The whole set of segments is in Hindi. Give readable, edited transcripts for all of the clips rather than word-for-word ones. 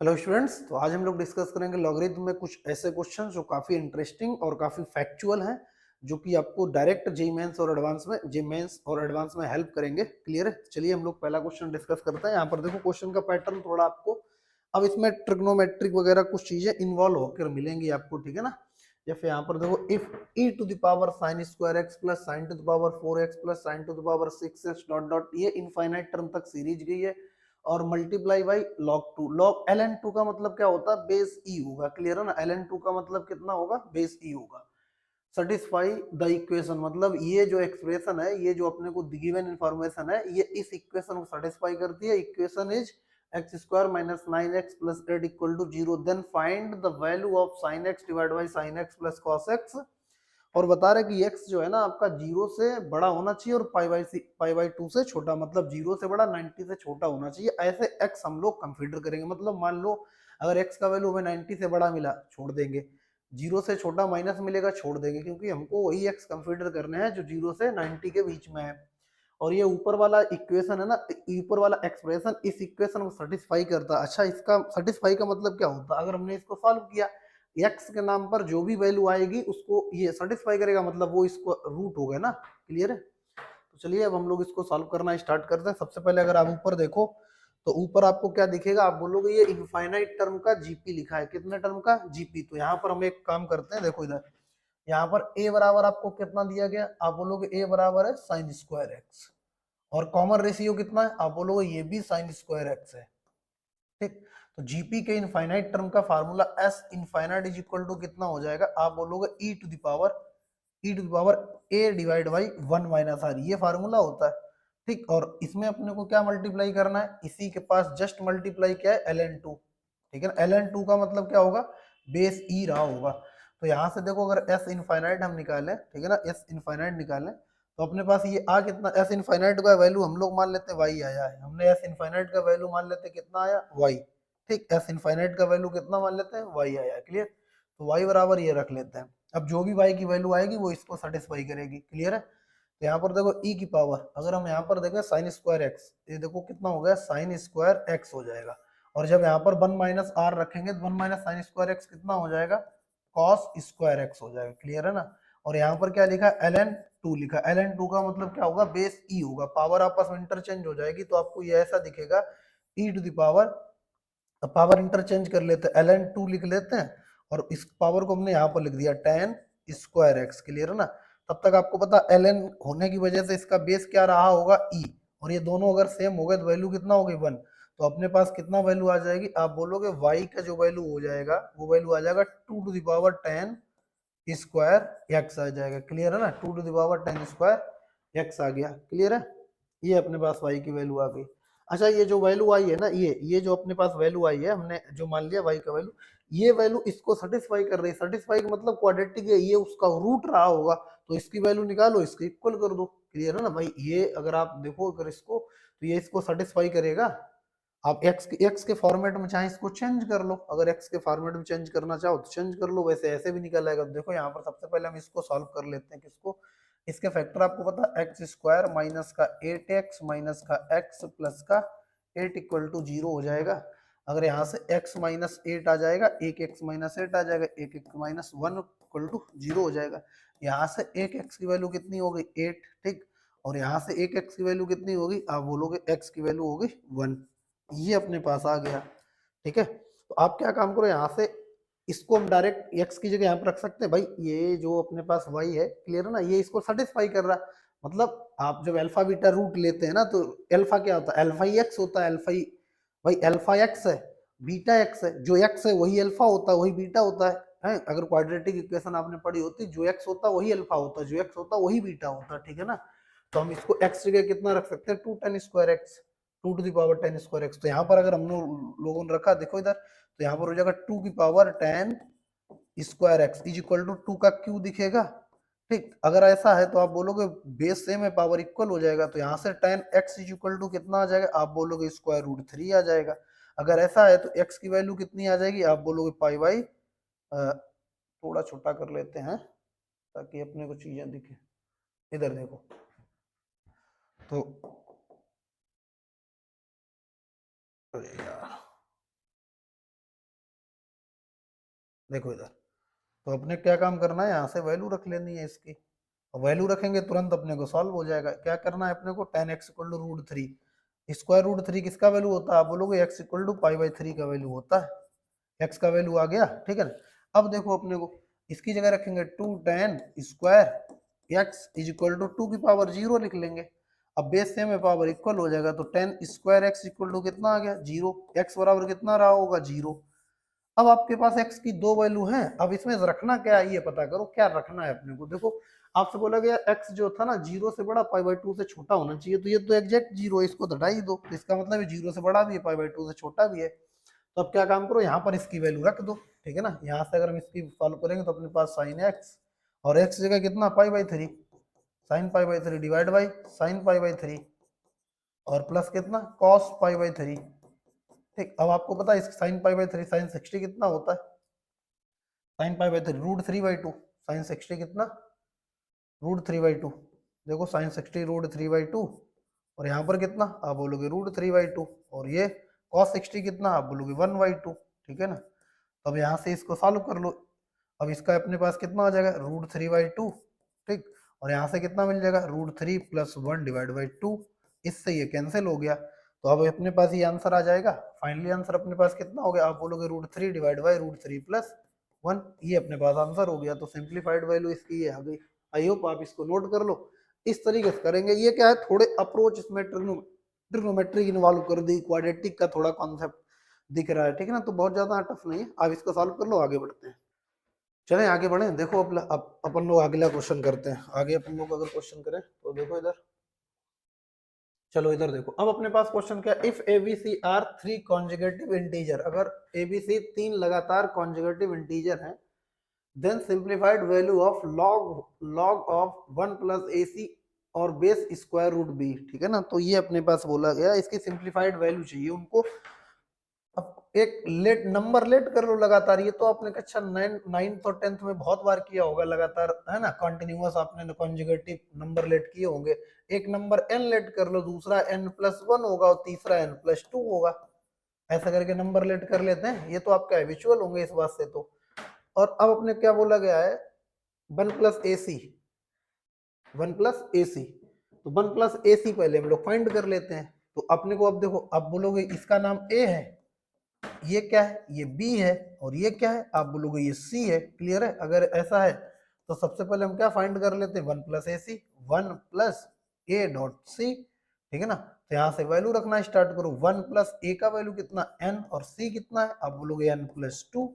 हेलो स्टूडेंट्स, तो आज हम लोग डिस्कस करेंगे लॉगरिथम में कुछ ऐसे क्वेश्चन जो काफी इंटरेस्टिंग और काफी फैक्चुअल हैं, जो कि आपको डायरेक्ट जेईई मेंस और एडवांस में हेल्प करेंगे। क्लियर है? चलिए हम लोग पहला क्वेश्चन डिस्कस करते हैं। यहाँ पर देखो क्वेश्चन का पैटर्न थोड़ा आपको अब इसमें ट्रिग्नोमेट्रिक वगैरह कुछ चीजें इन्वॉल्व होकर मिलेंगी आपको, ठीक है ना। जैसे यहाँ पर देखो, if e to the power sin square x plus sine to the power 4x plus sine to the power 6x dot dot, ये इनफाइनाइट टर्म तक सीरीज गई है और मल्टीप्लाई बाई log ln 2 का मतलब क्या होता है? बेस ई होगा। क्लियर है ना? ln 2 का मतलब कितना होगा? बेस ई होगा। सेटिस्फाई द इक्वेशन, मतलब ये जो एक्सप्रेशन है, ये जो अपने को गिवन इंफॉर्मेशन है, ये इस इक्वेशन को सेटिस्फाई करती है। Equation is x square minus 9x plus 8 equal to 0। Then find the value of sine x divide by sine x plus cos x. और बता रहे कि x जो है ना आपका 0 से बड़ा होना चाहिए और पाई बाई 2 से छोटा, मतलब 0 से बड़ा 90 से छोटा होना चाहिए। ऐसे x हम लोग कंसीडर करेंगे। मतलब मान लो अगर x का वैल्यू हमें 90 से बड़ा मिला, छोड़ देंगे। 0 से छोटा माइनस मिलेगा, छोड़ देंगे, क्योंकि हमको वही x कंसीडर करने हैं जो 0 से 90 के बीच में है। और ये ऊपर वाला इक्वेशन है ना, ऊपर वाला एक्सप्रेशन इस इक्वेशन को सेटिस्फाई करता है। अच्छा, इसका सेटिस्फाई का मतलब क्या होता है? अगर हमने इसको सॉल्व किया, एक्स के नाम पर जो भी वैल्यू आएगी उसको ये सेटिस्फाई करेगा, मतलब वो इसको रूट हो गया ना। क्लियर है? तो चलिए अब हम लोग इसको सॉल्व करना स्टार्ट करते हैं। सबसे पहले अगर आप ऊपर देखो तो ऊपर आपको क्या दिखेगा? आप बोलोगे ये इनफाइनाइट टर्म का जीपी लिखा है। कितने टर्म का? जीपी। तो यहाँ पर हम एक काम करते हैं, देखो इधर यहाँ पर a बराबर आपको कितना दिया गया? आप बोलोगे a बराबर है साइन स्क्वायर एक्स। और कॉमन रेशियो कितना है? आप बोलोगे ये भी साइन स्क्वायर एक्स है। ठीक। तो जीपी के इनफाइनाइट टर्म का formula S infinite is equal to कितना हो जाएगा? आप बोलोगे E to the power A divide by 1 - r, ये फार्मूला होता है। ठीक। और इसमें अपने को क्या मल्टीप्लाई करना है? इसी के पास जस्ट मल्टीप्लाई क्या है? ln2। ठीक है ना? ln2 का मतलब क्या होगा? बेस ई रहा होगा। तो यहाँ से देखो, अगर एस इनफाइनाइट हम निकालें, ठीक है ना, एस इनफाइनाइट निकालें, तो अपने पास ये आ कितना? एस इनफाइनाइट का वैल्यू हम लोग मान लेते हैं वाई आया है। हमने एस इनफाइनाइट का वैल्यू मान लेते हैं कितना आया? वाई। ठीक। एस इनफाइनाइट का वैल्यू कितना मान लेते हैं? वाई आया। क्लियर? तो वाई बराबर ये रख लेते हैं। अब जो भी वाई की वैल्यू आएगी वो इसको सेटिस्फाई करेगी। क्लियर है? तो यहाँ पर देखो ई की पावर, अगर हम यहाँ पर देखें साइन स्क्वायर एक्स, ये देखो कितना हो गया? साइन स्क्वायर एक्स हो जाएगा। और जब यहाँ पर 1 - r रखेंगे तो 1 - साइन स्क्वायर एक्स कितना हो जाएगा? कॉस स्क्वायर एक्स हो जाएगा। क्लियर है ना? और यहाँ पर क्या लिखा? ln2 लिखा। ln2 का मतलब क्या होगा? बेस ई होगा। पावर आपस में इंटरचेंज हो जाएगी तो आपको ये ऐसा दिखेगा, E to the power, power interchange कर लेते हैं, ln2 लिख लेते हैं और इस पावर को हमने यहाँ पर लिख दिया tan स्क्वायर एक्स। क्लियर है ना? तब तक आपको पता ln होने की वजह से इसका बेस क्या रहा होगा? ई। और ये दोनों अगर सेम हो गए तो वैल्यू कितना हो गई? 1। तो अपने पास कितना वैल्यू आ जाएगी? आप बोलोगे y का जो वैल्यू हो जाएगा वो वैल्यू आ जाएगा 2 to the power 10 square X आ जाएगा। क्लियर है ना? 2 to the power 10 square X आ गया। क्लियर है? ये अपने पास y की वैल्यू आ गई। अच्छा, ये जो वैल्यू आई है ना, ये जो अपने पास वैल्यू आई है, हमने जो मान लिया y का वैल्यू, ये वैल्यू इसको सेटिस्फाई कर रही है। सेटिस्फाई का मतलब क्वाड्रेटिक है, ये उसका रूट रहा होगा, तो इसकी वैल्यू निकालो, इसको इक्वल कर दो। क्लियर है ना भाई? ये अगर आप देखो, अगर इसको, तो ये इसको सेटिस्फाई करेगा। आप एक्स के फॉर्मेट में चाहे इसको चेंज कर लो, अगर एक्स के फॉर्मेट में चेंज करना चाहो तो चेंज कर लो, वैसे ऐसे भी निकल आएगा। देखो यहाँ पर सबसे पहले हम इसको सॉल्व कर लेते हैं। किसको? इसके फैक्टर आपको पता है, एक्स स्क्वायर माइनस का 8x माइनस का x प्लस का 8 इक्वल टू 0 हो जाएगा। अगर यहाँ से x माइनस 8 आ जाएगा, एक x माइनस 8 आ जाएगा, एक x माइनस 1 इक्वल टू 0 हो जाएगा। यहाँ से एक x की वैल्यू कितनी हो गई? 8। ठीक। और यहाँ से एक x की वैल्यू कितनी होगी? आप बोलोगे x की वैल्यू होगी 1। ये अपने पास आ गया। ठीक है? तो आप क्या काम करो, यहाँ से इसको हम डायरेक्ट x की जगह यहाँ पर रख सकते हैं। भाई ये जो अपने पास y है, क्लियर है ना, ये इसको सेटिस्फाई कर रहा है। मतलब आप जब अल्फा बीटा रूट लेते हैं ना, तो अल्फा क्या होता है? अल्फा ही x होता है। अल्फा ही, भाई अल्फा x है, बीटा x है। जो x है वही अल्फा होता है, वही बीटा होता है। अगर क्वाड्रेटिक इक्वेशन आपने पढ़ी होती, जो x होता है वही अल्फा होता है, जो x होता है वही बीटा होता है। ठीक है ना? तो हम इसको x जगह कितना रख सकते हैं? 2 10 square x, 2 to the power 10 square x. तो यहाँ पर अगर हम लोगों ने रखा, देखो इधर, तो यहाँ पर हो जाएगा 2 की power 10 square x is equal to 2 का क्यू दिखेगा। ठीक। अगर ऐसा है तो आप बोलोगे बेस सेम है, पावर इक्वल हो जाएगा। तो यहाँ से 10 एक्स इज इक्वल टू कितना आ जाएगा? आप बोलोगे स्क्वायर रूट 3 आ जाएगा। अगर ऐसा है तो एक्स की वैल्यू कितनी आ जाएगी? आप बोलोगे पाई बाई, थोड़ा छोटा कर लेते हैं ताकि अपने को चीजें दिखे। इधर देखो, तो अरे यार, देखो इधर, तो अपने क्या काम करना है, यहाँ से वैल्यू रख लेनी है इसकी, वैल्यू रखेंगे तुरंत अपने को सॉल्व हो जाएगा। क्या करना है अपने को, ten x equal to root three, square root three किसका वैल्यू होता है, आप बोलोगे x equal to pi by three का वैल्यू होता है, एक्स का वैल्यू आ गया, ठीक है ना। अब देखो अपने को इसकी जगह रखेंगे two ten square x is equal to two की पावर जीरो लिख लेंगे। अब बेस सेम है, पावर इक्वल हो जाएगा, तो ten square x equal to कितना आ गया, जीरो, एक्स बराबर कितना रहा होगा, जीरो। अब आपके पास x की दो वैल्यू हैं, अब इसमें रखना क्या है ये पता करो, क्या रखना है अपने को। देखो आपसे बोला गया x जो था ना जीरो से बड़ा पाई बाई टू से छोटा होना चाहिए, तो ये तो एग्जैक्ट जीरो है, इसको तो हटा ही दो, तो इसका मतलब जीरो से बड़ा भी है पाई बाई टू से छोटा भी है। तो अब क्या काम करो, यहाँ पर इसकी वैल्यू रख दो, ठीक है ना। यहाँ से अगर हम इसकी सॉल्व करेंगे तो अपने पास साइन एक्स, और x जगह कितना pi by three, sine pi by three divide by sine pi by three, और प्लस कितना कॉस पाई बाई थ्री। ठीक, अब आपको पता है sine pi by three sine 60 कितना होता है, sine pi by three root three by two, sine 60 कितना रूट थ्री बाई टू। देखो sine 60 root three by two, और यहाँ पर कितना आप बोलोगे रूट थ्री बाई टू, और ये कॉस 60 कितना आप बोलोगे वन बाई टू, ठीक है ना। अब यहाँ से इसको सॉल्व कर लो, अब इसका अपने पास कितना आ जाएगा रूट थ्री बाई टू, ठीक, और यहाँ से कितना मिल जाएगा root three plus one divide by two, इससे ये कैंसिल हो गया, तो अब अपने पास ये आंसर आ जाएगा। फाइनली आंसर अपने पास कितना हो गया, आप बोलोगे root three divide by root three plus one, ये अपने पास आंसर हो गया। तो सिंप्लीफाइड वैल्यू इसकी ये आ गई। आई होप आप इसको नोट कर लो, इस तरीके से करेंगे। ये क्या है, थोड़े अप्रोच इसमें ट्रिग्नोमेट्री इन्वॉल्व कर दी, क्वाड्रेटिक का थोड़ा कॉन्सेप्ट दिख रहा है, ठीक है ना, तो बहुत ज्यादा टफ नहीं है। आप इसको सॉल्व कर लो, आगे बढ़ते हैं। चलें आगे बढ़े, देखो अब अपन लोग अगला क्वेश्चन करते हैं। आगे अपन लोग अगर क्वेश्चन करें तो देखो इधर, चलो इधर देखो, अब अपने पास क्वेश्चन क्या, if ABC are three conjugative integer, अगर एबीसी तीन लगातार कॉन्जुगेटिव इंटीजर हैं, then simplified value of log of one plus A C और बेस स्क्वायर रूट बी, ठीक है ना। तो ये अपने पास बोला गया, इसकी सिंप्लीफाइड वैल्यू चाहिए उनको। अब एक लेट नंबर लेट कर लो लगातार, ये तो आपने कक्षा नाइन्थ और टेंथ में बहुत बार किया होगा लगातार, है ना, कॉन्टिन्यूअस आपने कॉन्जुगेटिव नंबर लेट किए होंगे। एक नंबर एन लेट कर लो, दूसरा एन प्लस वन होगा और तीसरा एन प्लस टू होगा, ऐसा करके नंबर लेट कर लेते हैं, ये तो आपके हैबिचुअल होंगे इस बात से। तो और अब अपने क्या बोला गया है, one plus A C, one plus A सी, तो वन प्लस ए सी पहले हम लोग फाइंड कर लेते हैं। तो अपने को अब देखो, अब बोलोगे इसका नाम ए है, ये क्या है, ये बी है, और ये क्या है आप बोलोगे ये सी है। क्लियर है, अगर ऐसा है तो सबसे पहले हम क्या फाइंड कर लेते हैं, one plus A C, one plus A dot C, ठीक है ना। तो यहाँ से वैल्यू रखना स्टार्ट करो, वन प्लस ए का वैल्यू कितना एन, और सी कितना है आप बोलोगे एन प्लस टू,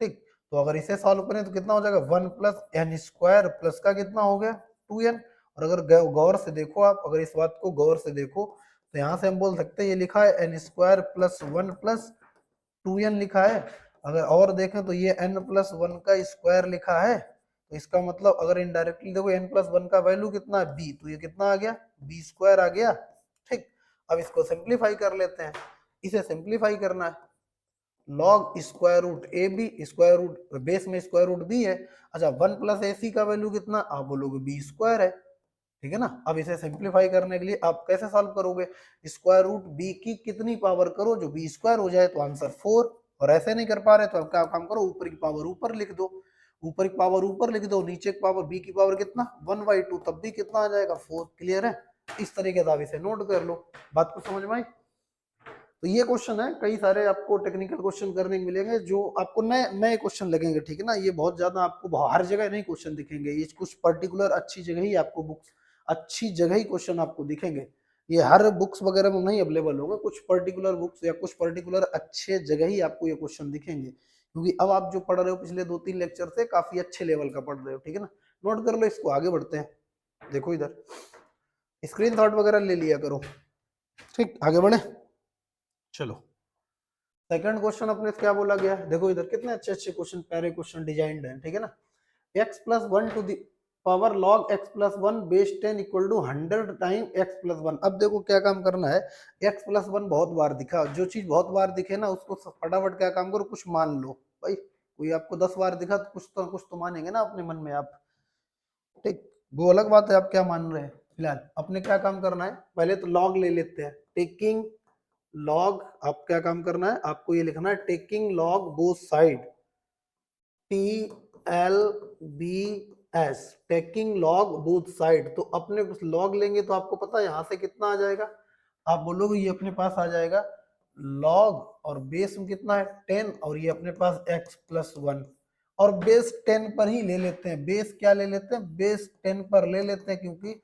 ठीक। तो अगर इसे सॉल्व करें तो कितना हो जाएगा, one plus n square plus का कितना हो गया टू एन। और अगर गौर से देखो, आप अगर इस बात को गौर से देखो तो यहाँ से हम बोल सकते हैं ये लिखा है n square plus one plus two n लिखा है। अगर और देखें तो ये n प्लस वन का स्क्वायर लिखा है, तो इसका मतलब अगर इनडायरेक्टली देखो n प्लस वन का वैल्यू कितना है b, तो ये कितना आ गया b स्क्वायर आ गया, ठीक। अब इसको सिंप्लीफाई कर लेते हैं, इसे सिंप्लीफाई करना है, log square root a b, square root base में स्क्वायर रूट बी है। अच्छा, वन प्लस ए सी का वैल्यू कितना आप बोलोगे बी स्क्वायर है, ठीक है ना। अब इसे सिंप्लीफाई करने के लिए आप कैसे सॉल्व करोगे, स्क्वायर रूट बी की कितनी पावर करो जो बी स्क्वायर हो जाए, तो आंसर फोर। और ऐसे नहीं कर पा रहे तो अब क्या काम करो, ऊपर की पावर ऊपर लिख दो, ऊपर की पावर ऊपर लिख दो, नीचे की पावर बी की पावर कितना वन बाई टू, तब भी कितना आ जाएगा फोर। क्लियर है, इस तरीके से आप इसे नोट कर लो। बात को समझ में आई। तो ये क्वेश्चन है, कई सारे आपको टेक्निकल क्वेश्चन करने को मिलेंगे जो आपको नए नए क्वेश्चन लगेंगे, ठीक है ना। ये बहुत ज्यादा आपको हर जगह नहीं क्वेश्चन दिखेंगे, ये कुछ पर्टिकुलर अच्छी जगह ही आपको बुक्स, अच्छी जगह ही क्वेश्चन आपको दिखेंगे। ये हर बुक्स वगैरह में नहीं अवेलेबल होगा, कुछ पर्टिकुलर बुक्स या कुछ पर्टिकुलर अच्छे जगह ही आपको ये क्वेश्चन दिखेंगे, क्योंकि अब आप जो पढ़ रहे हो पिछले दो तीन लेक्चर से काफी अच्छे लेवल का पढ़ रहे हो, ठीक है ना। नोट कर लो इसको, आगे बढ़ते हैं। देखो इधर स्क्रीन शॉट वगैरह ले लिया करो, ठीक, आगे बढ़े। चलो सेकंड क्वेश्चन अपने से क्या बोला गया है, देखो इधर कितने अच्छे अच्छे क्वेश्चन, प्यारे क्वेश्चन डिजाइंड है, ठीक है ना। x plus one to the power log x plus one base 10 equal to 100 time x plus one. अब देखो क्या काम करना है, x प्लस वन बहुत बार दिखा, जो चीज बहुत बार दिखे ना उसको फटाफट क्या काम करो, कुछ मान लो भाई। कोई आपको 10 बार दिखा तो कुछ तो मानेंगे ना अपने मन में आप, ठीक। वो अलग बात है आप क्या मान रहे हैं। फिलहाल अपने क्या काम करना है, पहले तो लॉग ले लेते हैं, टेकिंग लॉग। आप क्या काम करना है, आपको ये लिखना है taking log both side, TLBS taking log both side. तो अपने कुछ लॉग लेंगे तो आपको पता है यहाँ से कितना आ जाएगा, आप बोलोगे ये अपने पास आ जाएगा लॉग और बेस में कितना है 10 और ये अपने पास x प्लस 1 और बेस 10 पर ही ले लेते हैं। बेस क्या ले लेते हैं, बेस 10 पर ले लेते हैं क्योंकि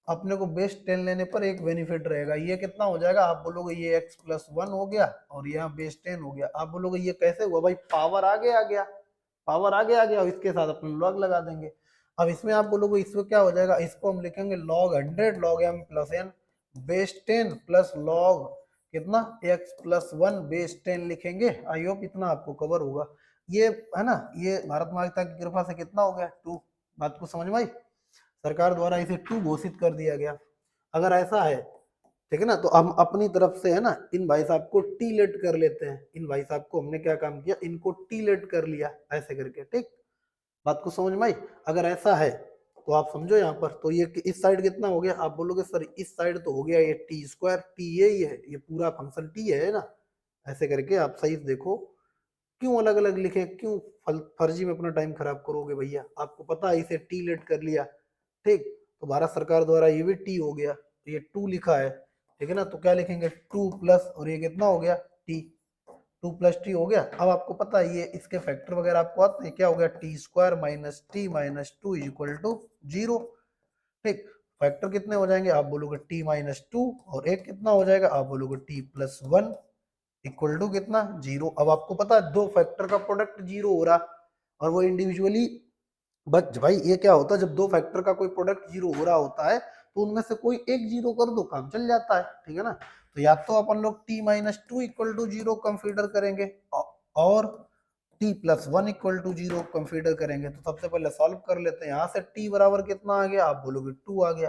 अपने को बेस 10 लेने पर एक बेनिफिट रहेगा। ये कितना हो जाएगा, आप बोलोगे ये x प्लस 1 हो गया और यहाँ बेस 10 हो गया। आप बोलोगे ये कैसे हुआ भाई, पावर आगे आ गया, पावर आगे आ गया और इसके साथ अपने लॉग लगा देंगे। अब इसमें आप बोलोगे इसमें क्या हो जाएगा, इसको हम लिखेंगे log 100 log m plus n base 10 plus log कितना x प्लस 1 बेस 10 लिखेंगे। आई होप इतना आपको कवर होगा। ये है ना, ये भारत माता की कृपा से कितना हो गया 2। बात को समझ में आई, सरकार द्वारा इसे 2 घोषित कर दिया गया। अगर ऐसा है ठीक है ना, तो हम अपनी तरफ से है ना इन भाई साहब को टी लेट कर लेते हैं। इन भाई साहब को हमने क्या काम किया, इनको टी लेट कर लिया ऐसे करके। ठीक, बात को समझ में आई। अगर ऐसा है तो आप समझो यहाँ पर, तो ये इस साइड कितना हो गया, आप बोलोगे सर इस साइड तो हो गया ये टी स्क्वायर, टी यही है, ये पूरा फंक्शन टी है ना। ऐसे करके आप सही से देखो, क्यों अलग अलग लिखे, क्यों फर्जी में अपना टाइम खराब करोगे भैया, आपको पता है इसे टी लेट कर लिया। ठीक, तो भारत सरकार द्वारा ये भी टी हो गया, तो ये 2 लिखा है ठीक है ना। तो क्या लिखेंगे 2 प्लस और ये कितना हो गया टी, 2 प्लस टी हो गया। अब आपको पता है ये इसके फैक्टर वगैरह आपको आते हैं, क्या हो गया t square minus t minus 2 is equal to 0। ठीक, फैक्टर कितने हो जाएंगे, आप बोलोगे टी माइनस 2 और एक कितना हो जाएगा, आप बोलोगे टी प्लस 1 इक्वल टू कितना 0। अब आपको पता है दो फैक्टर का प्रोडक्ट 0 हो रहा और वो इंडिविजुअली, बट भाई ये क्या होता है जब दो फैक्टर का कोई प्रोडक्ट 0 हो रहा होता है तो उनमें से कोई एक 0 कर दो काम चल जाता है। ठीक है ना, तो या तो अपन लोग t minus 2 equal to 0 consider करेंगे और t plus 1 equal to 0 consider करेंगे। तो सबसे पहले सॉल्व कर लेते हैं। यहाँ से t बराबर कितना आ गया, आप बोलोगे 2 आ गया।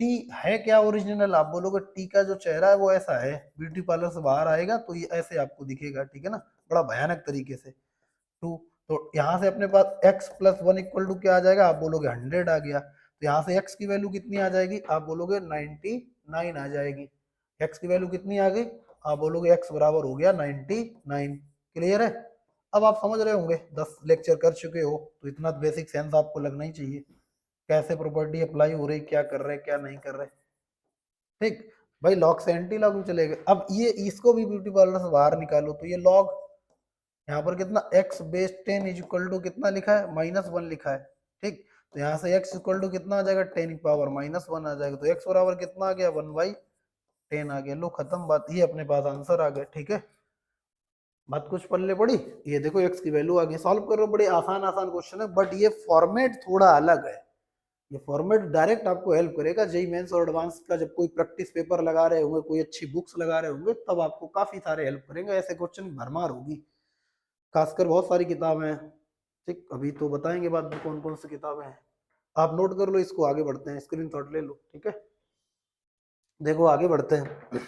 टी है क्या ओरिजिनल, आप बोलोगे टी का जो चेहरा है वो ऐसा है, ब्यूटी पार्लर से बाहर आएगा तो ये ऐसे आपको दिखेगा। ठीक है ना, बड़ा भयानक तरीके से 2। तो यहाँ से अपने पास x प्लस 1 इक्वल टू क्या आ जाएगा, आप बोलोगे 100 आ गया। तो यहाँ से x की वैल्यू कितनी आ जाएगी, आप बोलोगे 99 आ जाएगी। x की वैल्यू कितनी आ गई, आप बोलोगे x बराबर हो गया 99। क्लियर है। अब आप समझ रहे होंगे, 10 लेक्चर कर चुके हो तो इतना बेसिक सेंस आपको लगना ही चाहिए, कैसे प्रॉपर्टी अप्लाई हो रही, क्या कर रहे क्या नहीं कर रहे। ठीक भाई, लॉग से एंटी लॉग में चले गए। अब ये इसको भी ब्यूटी पार्लर से बाहर निकालो तो ये लॉग यहाँ पर कितना x base 10 is equal to कितना लिखा है -1 लिखा है। ठीक, तो यहाँ से x इक्वल टू कितना आ जाएगा 10 की पावर -1 आ जाएगा। तो x बराबर कितना आ गया 1/10 आ गया। लो खत्म बात, ये अपने पास आंसर आ गया। ठीक है, बात कुछ पल्ले पड़ी। ये देखो x की वैल्यू आ गई, सॉल्व करो, बड़े आसान आसान क्वेश्चन है बट ये फॉर्मेट थोड़ा अलग है। ये फॉर्मेट डायरेक्ट आपको हेल्प करेगा जेई मेंस और एडवांस का, जब कोई प्रैक्टिस पेपर लगा रहे होंगे, कोई अच्छी बुक्स लगा रहे होंगे, तब आपको काफी सारे हेल्प करेंगे। ऐसे क्वेश्चन भरमार होगी, खासकर बहुत सारी किताबें हैं। ठीक, अभी तो बताएंगे बाद में कौन कौन सी किताबें हैं, आप नोट कर लो इसको, आगे बढ़ते हैं, स्क्रीनशॉट ले लो। ठीक है, देखो आगे बढ़ते हैं।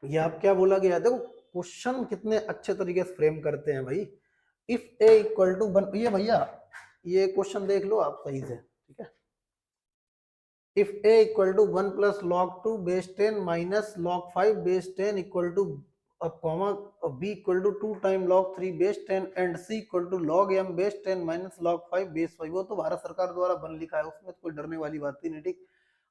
ये आप क्या बोला गया, देखो क्वेश्चन कितने अच्छे तरीके से फ्रेम करते हैं भाई। इफ ए इक्वल टू 1, ये भैया ये क्वेश्चन देख लो आप सही से। ठीक है, if a equal to 1 plus log 2 base 10 minus log 5 base 10 equal to a comma b equal to 2 time log 3 base 10 and c equal to log m base 10 minus log 5 base 5, वो तो भारत सरकार द्वारा बन लिखा है, उसमें कोई डरने वाली बात ही नहीं। ठीक,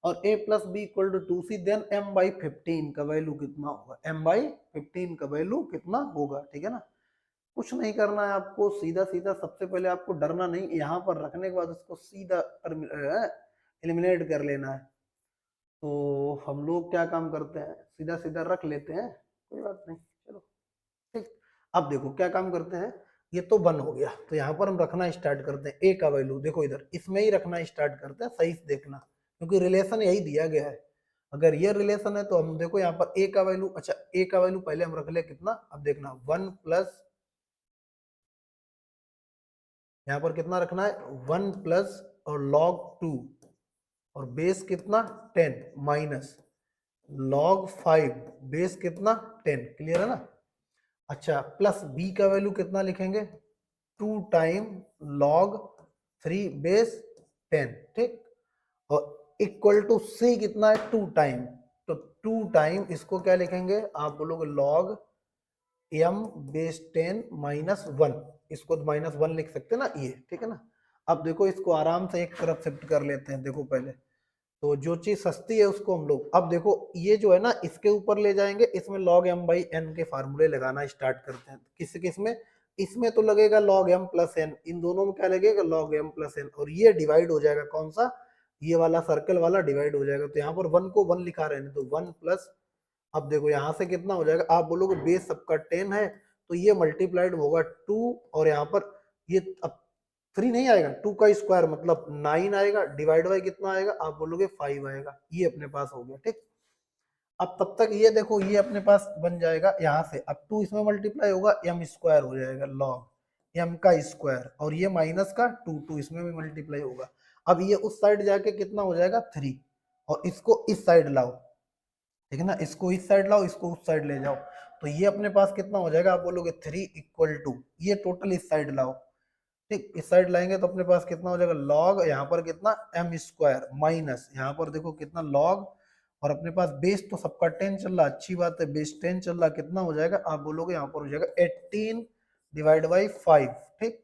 और a plus b equal to 2c then m by 15 का वैल्यू कितना होगा, m बाई 15 का वैल्यू कितना होगा। ठीक है ना, कुछ नहीं करना है आपको, सीधा सीधा सबसे पहले आपको डरना नहीं, यहाँ पर रखने के बाद उसको सीधा एलिमिनेट कर लेना है। तो हम लोग क्या काम करते हैं, सीधा सीधा रख लेते हैं, कोई बात नहीं, चलो ठीक। अब देखो क्या काम करते हैं, ये तो 1 हो गया, तो यहाँ पर हम रखना स्टार्ट करते हैं a का वैल्यू। देखो इधर इसमें ही रखना स्टार्ट करते हैं, सही से देखना क्योंकि रिलेशन यही दिया गया है। अगर ये रिलेशन है तो हम देखो यहाँ पर a का वैल्यू, अच्छा a का वैल्यू पहले हम रख ले कितना, अब देखना 1 प्लस, यहाँ पर कितना रखना है 1 प्लस और log 2 और बेस कितना 10 माइनस log 5 बेस कितना 10। क्लियर है ना। अच्छा प्लस b का वैल्यू कितना लिखेंगे 2 टाइम log 3 बेस 10। ठीक, और इक्वल टू c कितना है 2 टाइम, तो 2 टाइम इसको क्या लिखेंगे, आप बोलोगे log m बेस 10 माइनस 1, इसको माइनस 1 लिख सकते हैं ना ये, ठीक है ना। अब देखो इसको आराम से एक तरफ शिफ्ट कर लेते हैं, देखो पहले तो जो चीज सस्ती है उसको हम लोग, अब देखो ये जो है ना इसके ऊपर ले जाएंगे, इसमें log m बाई एन के फार्मूले लगाना स्टार्ट करते हैं। किस किस में, इसमें तो लगेगा log m प्लस एन, इन दोनों में क्या लगेगा log m प्लस एन, और ये डिवाइड हो जाएगा कौन सा, ये वाला सर्कल वाला डिवाइड हो जाएगा। तो यहाँ पर 1 को 1 लिखा रहे हैं तो 1 प्लस, अब देखो यहाँ से कितना हो जाएगा, आप बोलोगे बेस सबका 10 है तो ये मल्टीप्लाइड होगा 2, और यहाँ पर ये अब 3 नहीं आएगा, 2 का स्क्वायर मतलब 9 आएगा, डिवाइड बाई कितना आएगा, आप बोलोगे 5 आएगा, ये अपने पास हो गया, ठीक। अब तब तक ये देखो ये अपने पास बन जाएगा यहाँ से, अब 2 इसमें मल्टीप्लाई होगा एम स्क्वायर हो जाएगा लॉग एम का स्क्वायर, और ये माइनस का 2 इसमें भी मल्टीप्लाई होगा। अब ये उस साइड जाके कितना हो जाएगा 3, और इसको इस साइड लाओ, ठीक है ना, इसको इस साइड लाओ, इसको उस साइड ले जाओ, तो ये अपने पास कितना हो जाएगा, आप बोलोगे 3 इक्वल टू, ये टोटल इस साइड लाओ, ठीक, इस साइड लाएंगे तो अपने पास कितना हो जाएगा लॉग, यहाँ पर कितना एम स्क्वायर माइनस, यहाँ पर देखो कितना लॉग, और अपने पास बेस तो सबका 10 चल रहा, अच्छी बात है, बेस 10 चल रहा, कितना हो जाएगा, आप बोलोगे यहाँ पर हो जाएगा 18 डिवाइड बाई 5, ठीक,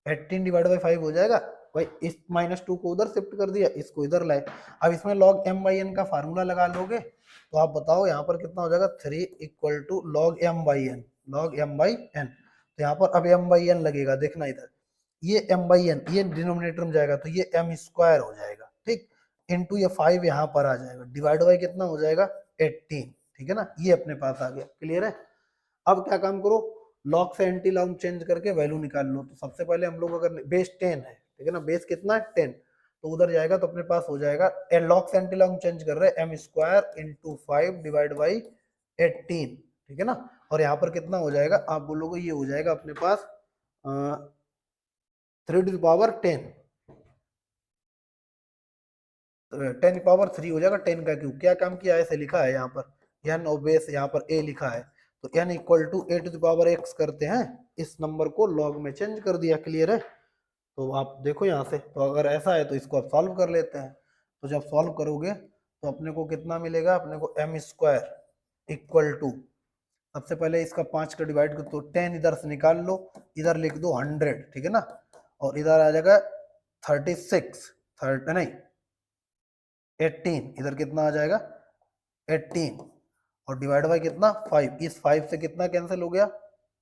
18 डिवाइड बाई 5 हो जाएगा भाई, इस -2 को उधर शिफ्ट कर दिया, इसको इधर लाए। अब इसमें log m बाई एन का फार्मूला लगा लोगे तो आप बताओ यहाँ पर कितना हो जाएगा 3 equal to log m by n, log m by n, तो यहाँ पर अब m बाई एन लगेगा, देखना इधर, ये m बाई एन ये डिनोमिनेटर में जाएगा तो ये m स्क्वायर हो जाएगा, ठीक, इनटू ये 5 यहाँ पर आ जाएगा, डिवाइड बाई कितना हो जाएगा 18, ठीक है ना, ये अपने पास आ गया, क्लियर है। अब क्या काम करो, लॉग से एंटी लॉग चेंज करके वैल्यू निकाल लो। तो सबसे पहले हम लोग अगर बेस 10 है, ठीक है ना, बेस कितना है 10, तो उधर जाएगा तो अपने पास हो जाएगा लॉग से एंटी लॉग चेंज कर रहे हैं m square into 5 divide by 18, ठीक है ना, और यहाँ पर कितना हो जाएगा, आप बोलोगे ये हो जाएगा अपने पास 3 टू पावर 10, 10 पावर 3 हो जाएगा, 10 का क्यूब, क्या काम किया ऐसे लिखा है यहाँ पर एन और बेस यहाँ पर ए लिखा है, तो n equal to a to the power x करते हैं, इस नंबर को लॉग में चेंज कर दिया, क्लियर है। तो आप देखो यहाँ से, तो अगर ऐसा है तो इसको आप सॉल्व कर लेते हैं, तो जब सॉल्व करोगे तो अपने को कितना मिलेगा, अपने को एम स्क्वायर इक्वल टू, सबसे पहले इसका 5 का डिवाइड कर, तो 10 इधर से निकाल लो, इधर लिख दो 100, ठीक है ना, और इधर आ जाएगा 36, 30 नहीं 18, इधर कितना आ जाएगा 18, और डिवाइड बाय कितना 5, इस 5 से कितना कैंसिल हो गया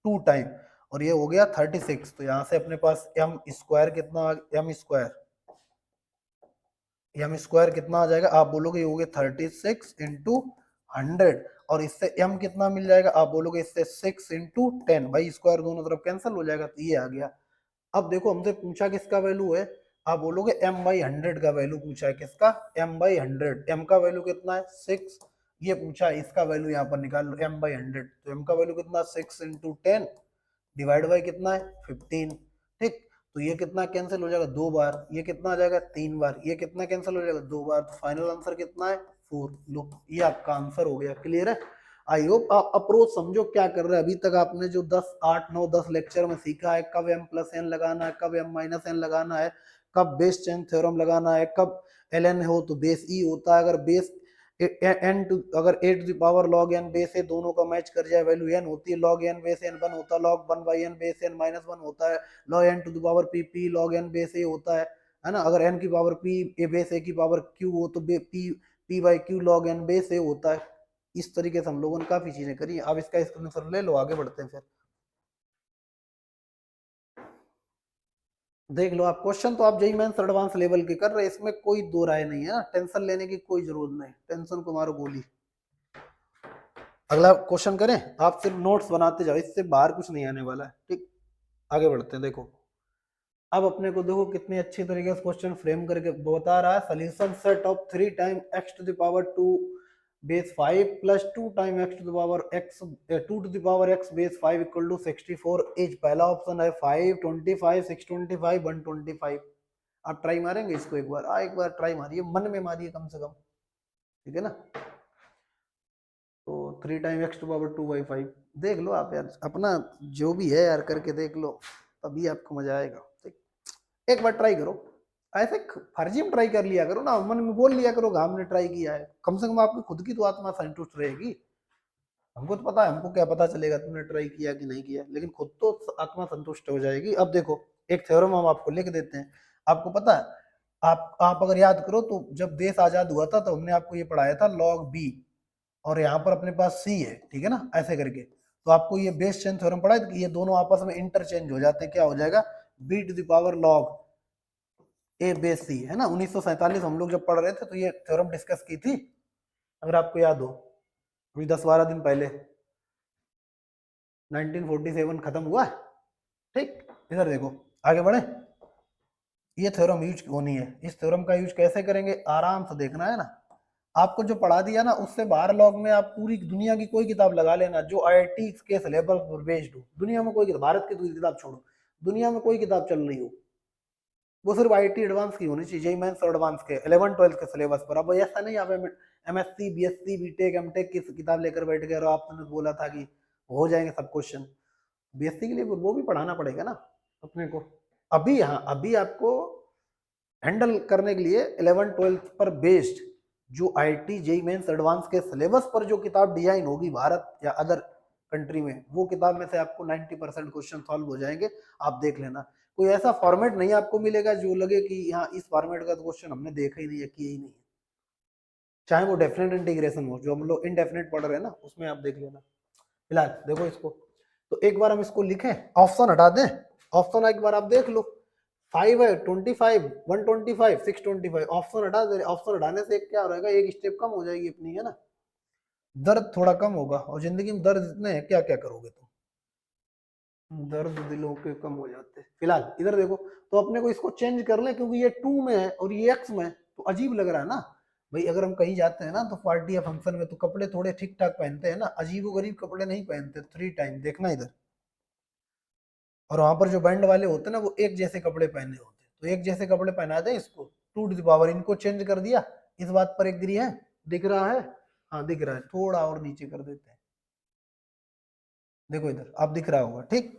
2 टाइम, और ये हो गया 36, तो यहाँ से अपने पास एम स्क्वायर कितना, एम स्क्वायर कितना आ जाएगा, आप बोलोगे ये हो गया 36 इंटू 100, और इससे m कितना मिल जाएगा, आप बोलोगे इससे 6 इंटू 10, भाई स्क्वायर दोनों तरफ कैंसिल हो जाएगा, तो ये आ गया। अब देखो हमसे पूछा किसका वैल्यू है, आप बोलोगे m बाई 100 का वैल्यू पूछा है, किसका m बाई 100, m का वैल्यू कितना है 6, ये पूछा है, इसका वैल्यू यहाँ पर निकाल लो m बाई 100, तो m का वैल्यू कितना 6 इंटू 10 डिवाइड बाई कितना है 15, ठीक, तो ये कितना कैंसिल हो जाएगा 2 बार, ये कितना आ जाएगा 3 बार, ये कितना कैंसिल हो जाएगा 2 बार, तो फाइनल आंसर कितना है 4, लो ये आपका आंसर हो गया, क्लियर है। आई होप आप अप्रोच समझो क्या कर रहे हैं, अभी तक आपने जो 10 8 9 10 लेक्चर में सीखा है, कब m प्लस एन लगाना है, कब m माइनस एन लगाना है, कब बेस चेन थ्योरम लगाना है, कब ln हो तो बेस e होता है, अगर बेस एन टू अगर A to the power log N base है, दोनों का मैच कर जाए वैल्यू एन होती है, लॉग एन बेस एन 1 होता है, log 1 by N base N minus 1 होता है, log N to the power P P log N base A होता है ना, अगर एन की power P A base A की पावर क्यू हो तो P P by Q log N base A होता है। इस तरीके से हम लोगों ने काफी चीजें करी, अब इसका स्क्रीनशॉट ले लो, आगे बढ़ते हैं फिर देख लो। आप क्वेश्चन तो आप जेई मेंस एडवांस लेवल के कर रहे हैं, इसमें कोई दो राय नहीं है ना, टेंशन लेने की कोई जरूरत नहीं, टेंशन को मारो गोली। अगला क्वेश्चन करें, आप सिर्फ नोट्स बनाते जाओ, इससे बाहर कुछ नहीं आने वाला है, ठीक, आगे बढ़ते हैं। देखो अब अपने को देखो कितने अच्छी तरीके से क्वेश्चन फ्रेम करके बता रहा है, solution set of 3 time x to the power 2 base 5 plus 2 time x to the power x 2 to the power x base 5 equal to 64 as. पहला ऑप्शन है 5 25 625 125। आप ट्राई मारेंगे इसको एक बार, एक बार ट्राई मारिए, मन में मारिए कम से कम, ठीक है ना। तो 3 टाइम x टू पावर 2/5 देख लो आप यार, अपना जो भी है यार करके देख लो, तभी आपको मजा आएगा, ठीक, एक बार ट्राई करो, ऐसे फर्जी में ट्राई कर लिया करो ना, मन में बोल लिया करो हमने ट्राई किया है, कम से कम आपकी खुद की तो आत्मा संतुष्ट रहेगी। हमको तो पता है, हमको क्या पता चलेगा तुमने ट्राई किया कि नहीं किया, लेकिन खुद तो आत्मा संतुष्ट हो जाएगी। अब देखो एक थ्योरम हम आपको लिख देते हैं। आपको पता है, आप अगर याद करो तो जब देश आजाद हुआ था तो हमने आपको ये पढ़ाया था log b, और यहाँ पर अपने पास c है, ठीक है ना, ऐसे करके। तो आपको ये बेस चेन थ्योरम पढ़ा है कि ये दोनों आपस में इंटरचेंज हो जाते हैं, क्या हो जाएगा, b to the power log a base c, है ना। 1947 हम लोग जब पढ़ रहे थे तो ये थ्योरम डिस्कस की थी, अगर आपको याद हो, अभी 10-12 दिन पहले 1947 खत्म हुआ, ठीक। इधर देखो, आगे बढ़े। ये थ्योरम यूज होनी है, इस थ्योरम का यूज कैसे करेंगे आराम से देखना है ना। आपको जो पढ़ा दिया ना उससे बाहर लॉग में आप पूरी दुनिया की कोई किताब लगा लेना जो आईआईटी के सिलेबस पर बेस्ड हो, दुनिया में कोई किताब, भारत की दूसरी किताब छोड़ो, दुनिया में कोई किताब चल रही हो, वो सिर्फ आईआईटी एडवांस की होनी चाहिए, जेईई मेंस और एडवांस के 11-12 के सिलेबस पर। अब ऐसा नहीं आप एमएससी बीएससी बीटेक एमटेक की किताब लेकर बैठ गए और आपने बोला था कि हो जाएंगे सब क्वेश्चन। बीएससी के लिए वो भी पढ़ाना पड़ेगा ना अपने को। अभी हाँ, अभी आपको हैंडल करने के लिए 11-12 पर बेस्ड जो आईआईटी जेईई मेंस एडवांस के सिलेबस पर जो किताब डिजाइन होगी भारत या अदर कंट्री में, वो किताब में से आपको 90% क्वेश्चन सॉल्व हो जाएंगे। आप देख लेना, कोई ऐसा फॉर्मेट नहीं आपको मिलेगा जो लगे कि यहाँ इस फॉर्मेट का क्वेश्चन हमने देखा ही नहीं है, किया ही नहीं है। चाहे वो डेफिनेट इंटीग्रेशन हो जो हम लोग इनडेफिनेट पढ़ रहे हैं ना, उसमें आप देख लेना। फिलहाल देखो इसको, तो एक बार हम इसको लिखें, ऑप्शन हटा दें, ऑप्शन एक बार आप देख लो, 5 है, 25, 125, 625, ऑप्शन हटा दे। ऑप्शन हटाने से क्या हो जाएगा, एक स्टेप कम हो जाएगी अपनी, है ना, दर्द थोड़ा कम होगा। और जिंदगी में दर्द इतने हैं, क्या क्या करोगे तुम, दर्द दिलों के कम हो जाते हैं। फिलहाल इधर देखो, तो अपने को इसको चेंज कर ले, क्योंकि ये 2 में है और ये x में है, तो अजीब लग रहा है ना भाई। अगर हम कहीं जाते हैं ना तो पार्टी या फंक्शन में, तो कपड़े थोड़े ठीक ठाक पहनते हैं ना, अजीब गरीब कपड़े नहीं पहनते। 3 टाइम देखना इधर, और वहां पर जो बैंड वाले होते हैं ना वो एक जैसे कपड़े पहने होते हैं, तो एक जैसे कपड़े पहना दे इसको, 2 टू द पावर, इनको चेंज कर दिया। इस बात पर एग्री है, दिख रहा है, हाँ दिख रहा है, थोड़ा और नीचे कर देते हैं, देखो इधर आप दिख रहा होगा, ठीक।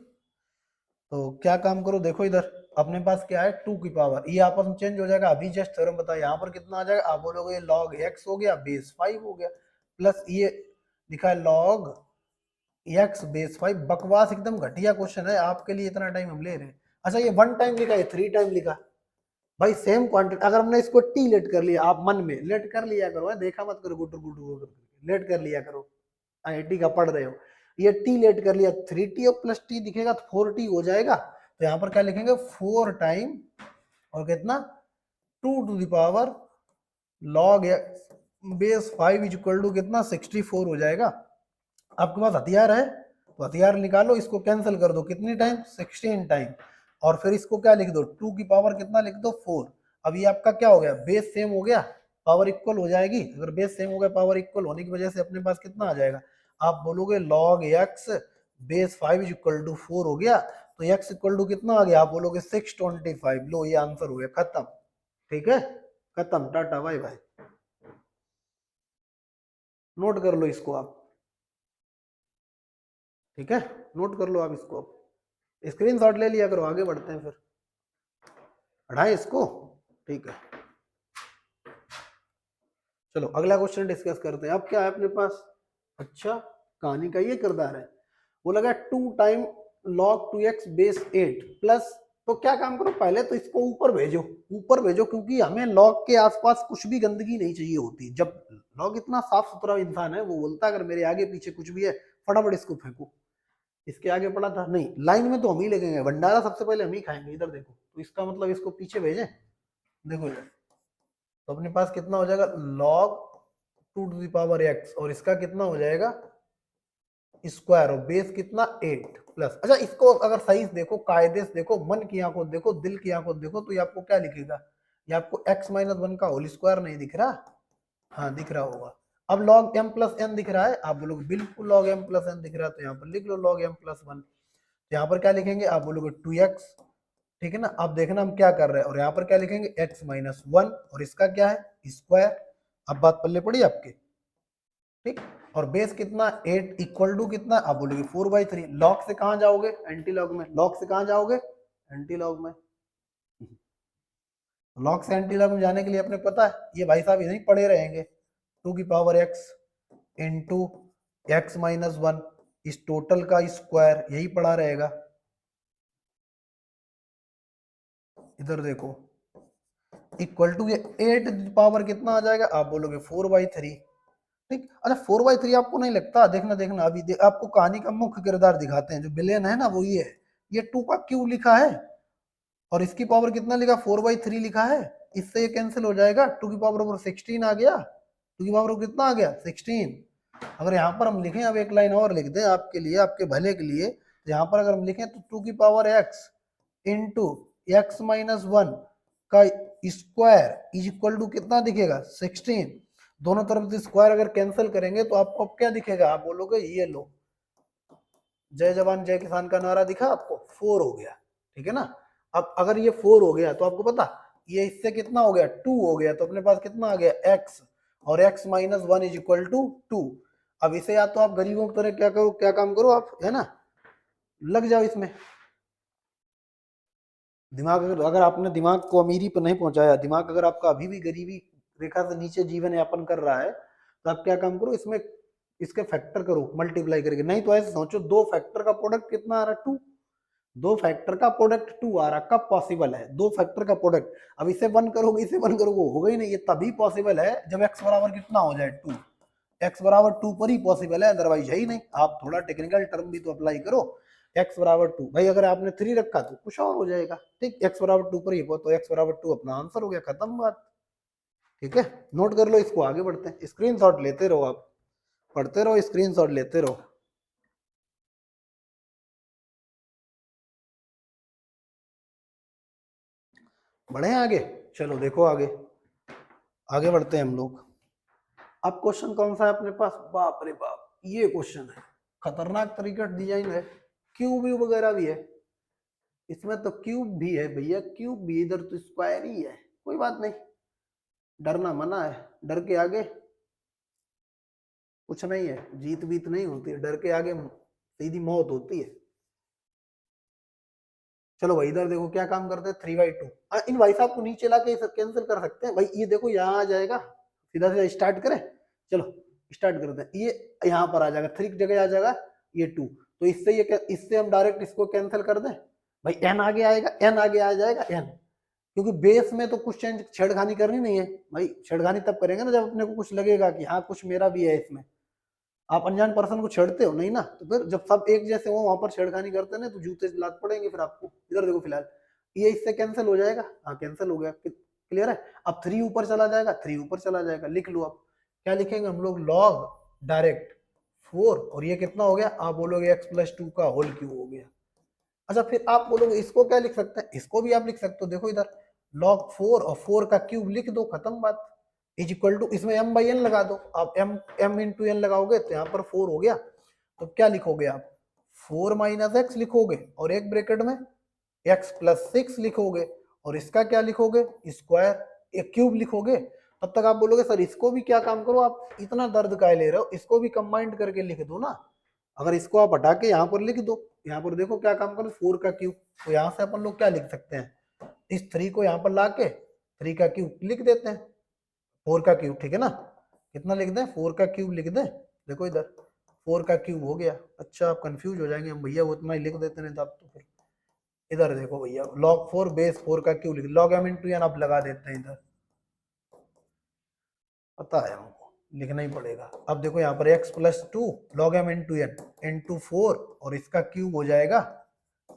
तो क्या काम करो, देखो इधर अपने पास क्या है, 2 की पावर, ये आपस में चेंज हो जाएगा। अभी जस्ट थ्योरम बताया, यहाँ पर कितना आ जाएगा, आप बोलोगे log x हो गया बेस 5 हो गया, प्लस ये लिखा है log x बेस 5। बकवास एकदम घटिया क्वेश्चन है, आपके लिए इतना टाइम हम ले रहे हैं। अच्छा ये 1 टाइम लिखा है, 3 टाइम लिखा भाई, सेम क्वांटिटी। अगर हमने इसको टी लेट कर लिया, आप मन में लेट कर लिया करो, देखा मत करो गुटर गुटर गुटर, लेट कर लिया करो, आईआईटी का पढ़ रहे हो। ये टी लेट कर लिया, 3t और प्लस टी दिखेगा तो 4t हो जाएगा। तो यहाँ पर क्या लिखेंगे, 4 टाइम और कितना, 2 to the power log base 5 is equal to कितना, 64 हो जाएगा। आपके पास हथियार है तो हथियार निकालो, इसको कैंसिल कर दो, कितनी टाइम, 16 टाइम, और फिर इसको क्या लिख दो, 2 की पावर कितना लिख दो, 4। अब ये आपका क्या हो गया, बेस सेम हो गया, पावर इक्वल हो जाएगी। अगर बेस सेम हो गया, पावर इक्वल होने की वजह से अपने पास कितना आ जाएगा, आप बोलोगे log x base 5 is equal to 4 हो गया, तो x इक्वल टू कितना आ गया, आप बोलोगे 625। लो ये आंसर हो गया, खत्म, ठीक है, खत्म, टाटा बाय बाय। नोट कर लो इसको आप, ठीक है, नोट कर लो आप इसको, अब स्क्रीनशॉट ले लिया करो, आगे बढ़ते हैं फिर, हटाए इसको, ठीक है। चलो अगला क्वेश्चन डिस्कस करते हैं। अब क्या है अपने पास, अच्छा कहानी का ये किरदार है, वो लगा 2 time log 2x base 8 plus, तो क्या काम करो, पहले तो इसको ऊपर भेजो, ऊपर भेजो, क्योंकि हमें log के आसपास कुछ भी गंदगी नहीं चाहिए होती। जब log इतना साफ सुथरा इंसान है, वो बोलता है अगर मेरे आगे पीछे कुछ भी है फटाफट इसको फेंको। इसके आगे पड़ा था नहीं, लाइन में तो हम ही लगेंगे, भंडारा सबसे पहले हम ही खाएंगे। इधर देखो, तो इसका मतलब इसको पीछे भेजें, देखो इधर, तो अपने पास कितना हो जाएगा, log 2 to the power x, और इसका कितना हो जाएगा स्क्वायर, और बेस कितना 8 प्लस। अच्छा इसको अगर सही से देखो, कायदे से देखो, मन की आंखों देखो, दिल की आंखों देखो, तो ये आपको क्या लिखेगा, ये आपको x-1 का होल स्क्वायर नहीं दिख रहा, हाँ दिख रहा होगा। अब log m प्लस n दिख रहा है, आप बोलोगे बिल्कुल log m प्लस n दिख रहा है, तो यहाँ पर लिख लो log m प्लस 1। यहाँ पर क्या लिखेंगे, आप बोलोगे 2x, ठीक है ना। अब देखना हम क्या कर रहे हैं, और यहाँ पर क्या लिखेंगे x-1, और इसका क्या है स्क्वायर। अब बात पल्ले पड़ी आपके, ठीक। और बेस कितना 8 इक्वल टू कितना, आप बोलोगे 4/3। लॉग से कहां जाओगे, एंटी लॉग में, लॉग से कहां जाओगे, एंटी लॉग में। लॉग से एंटी लॉग में जाने के लिए अपने पता है, ये भाई साहब इधर ही पड़े रहेंगे, 2 की power x into x minus one, इस टोटल का स्क्वायर, यही पड़ा रहेगा। इधर देखो इक्वल टू ये 8 पावर कितना आ जाएगा, आप बोलोगे 4/3। ठीक, अच्छा 4/3 आपको नहीं लगता, देखना देखना अभी आपको कहानी का मुख्य किरदार दिखाते हैं, जो विलेन है ना वो ये है। ये 2 का क्यूब लिखा है और इसकी पावर कितना लिखा, 4/3 लिखा है। इससे ये कैंसिल हो जाएगा, 2 की पावर ऊपर 16 आ गया, 2 की पावर कितना आ गया 16। अगर यहाँ पर हम लिखें, अब एक लाइन और लिख दें आपके लिए, आपके भले के लिए, तो यहाँ पर अगर हम लिखें तो 2 की power x into x minus one का स्क्वायर इज इक्वल टू कितना दिखेगा 16। दोनों तरफ से स्क्वायर अगर कैंसिल करेंगे तो आपको अब क्या दिखेगा, आप बोलोगे ये लो, जय जवान जय किसान का नारा दिखा आपको, 4 हो गया। ठीक है ना, अब अगर ये 4 हो गया तो आपको पता ये इससे कितना हो गया 2 हो गया, तो अपने पास कितना आ गया x, और x minus one is equal to 2। अब इसे या तो आप गरीबों की तरह क्या करो, क्या काम करो आप, है ना, लग जाओ इसमें। दिमाग अगर आपने दिमाग को अमीरी पर नहीं पहुंचाया, दिमाग अगर आपका अभी भी गरीबी रेखा से नीचे जीवन यापन कर रहा है, तो आप क्या काम करो, इसमें इसके फैक्टर करो मल्टीप्लाई करके। नहीं तो ऐसे सोचो, दो फैक्टर का प्रोडक्ट कितना आ रहा है 2, दो फैक्टर का प्रोडक्ट 2 आ रहा, कब पॉसिबल है, दो फैक्टर का प्रोडक्ट। अब इसे 1 करोगे इसे 1 करोगे, होगा ही नहीं, ये तभी पॉसिबल है जब x बराबर कितना हो जाए 2। x बराबर 2 पर ही पॉसिबल है, अदरवाइज है ही नहीं। आप थोड़ा टेक्निकल टर्म भी तो अप्लाई करो। x बराबर 2, भाई अगर आपने 3 रखा तो कुछ और हो जाएगा। ठीक, x बराबर 2 पर ही हो तो x बराबर 2 अपना आंसर हो गया, खत्म बात। ठीक है, नोट कर लो इसको, आगे बढ़ते हैं। स्क्रीनशॉट लेते रहो, आप पढ़ते रहो, स्क्रीनशॉट लेते रहो। बढ़े आगे, चलो देखो आगे, आगे बढ़ते हैं हम लोग। अब क्वेश्चन कौन सा है अपने पास, बाप रे बाप, ये क्वेश्चन है, खतरनाक तरीका डिजाइन है, क्यूब वगैरह भी है इसमें, तो क्यूब भी है भैया, क्यूब भी, इधर तो स्क्वायर ही है, कोई बात नहीं, डरना मना है, डर के आगे कुछ नहीं है, जीत बीत नहीं होती है, डर के आगे सीधी मौत होती है। चलो भाई इधर देखो क्या काम करते हैं, 3/2। इन भाई साहब को नीचे लाके कैंसिल कर सकते हैं भाई, ये देखो यहाँ आ जाएगा, सीधा सीधा स्टार्ट करें, चलो स्टार्ट करते हैं। ये यहाँ पर आ जाएगा, 3 की जगह आ जाएगा ये 2, तो इससे ये इससे हम डायरेक्ट इसको कैंसिल कर दें भाई, n आगे आएगा, n आगे आ जाएगा n, क्योंकि बेस में तो कुछ चेंज छेड़खानी करनी नहीं है भाई, छेड़खानी तब करेंगे ना जब अपने को कुछ लगेगा कि हाँ कुछ मेरा भी है इसमें। आप अनजान पर्सन को छेड़ते हो नहीं ना, तो फिर जब सब एक जैसे हो वहां पर छेड़खानी करते हैं ना, तो जूते लात पड़ेंगे फिर आपको। इधर देखो फिलहाल ये इससे कैंसिल हो जाएगा, हाँ कैंसिल हो गया, क्लियर है। अब 3 ऊपर चला जाएगा, 3 ऊपर चला जाएगा, लिख लो आप क्या लिखेंगे हम लोग, लॉग डायरेक्ट 4, और ये कितना हो गया, आप बोलोगे x+2 का होल क्यूब हो गया। अच्छा फिर आप बोलोगे इसको क्या लिख सकते हैं, इसको भी आप लिख सकते हो, देखो इधर log 4 और 4 का क्यूब लिख दो, खत्म बात। इज इक्वल टू, इसमें m/n लगा दो आप, m इंटू n लगाओगे तो यहाँ पर 4 हो गया, तो क्या लिखोगे आप 4 माइनस एक्स लिखोगे, और एक ब्रैकेट में x+6 लिखोगे, और इसका क्या लिखोगे स्क्वायर, एक क्यूब लिखोगे। तब तक आप बोलोगे सर इसको भी क्या काम करो, आप इतना दर्द काय ले रहे हो, इसको भी कंबाइंड करके लिख दो ना। अगर इसको आप हटा के यहाँ पर लिख दो, यहाँ पर देखो क्या काम करो, 4 का क्यूब, तो यहाँ से अपन लोग क्या लिख सकते हैं, इस 3 को यहाँ पर ला के 3 का क्यूब लिख देते हैं, 4 का क्यूब, ठीक है ना। कितना लिख दें, 4 का क्यूब लिख दें, देखो इधर 4 का क्यूब हो गया। अच्छा आप कंफ्यूज हो जाएंगे, हम भैया वो उतना ही लिख देते नहीं तो आप तो फिर इधर देखो भैया, log 4 बेस 4 का क्यूब लिख, log m इंटू एन आप लगा देते हैं इधर, पता है हमको लिखना ही पड़ेगा। अब देखो यहाँ पर x+2 log m into n into 4, और इसका क्यूब हो जाएगा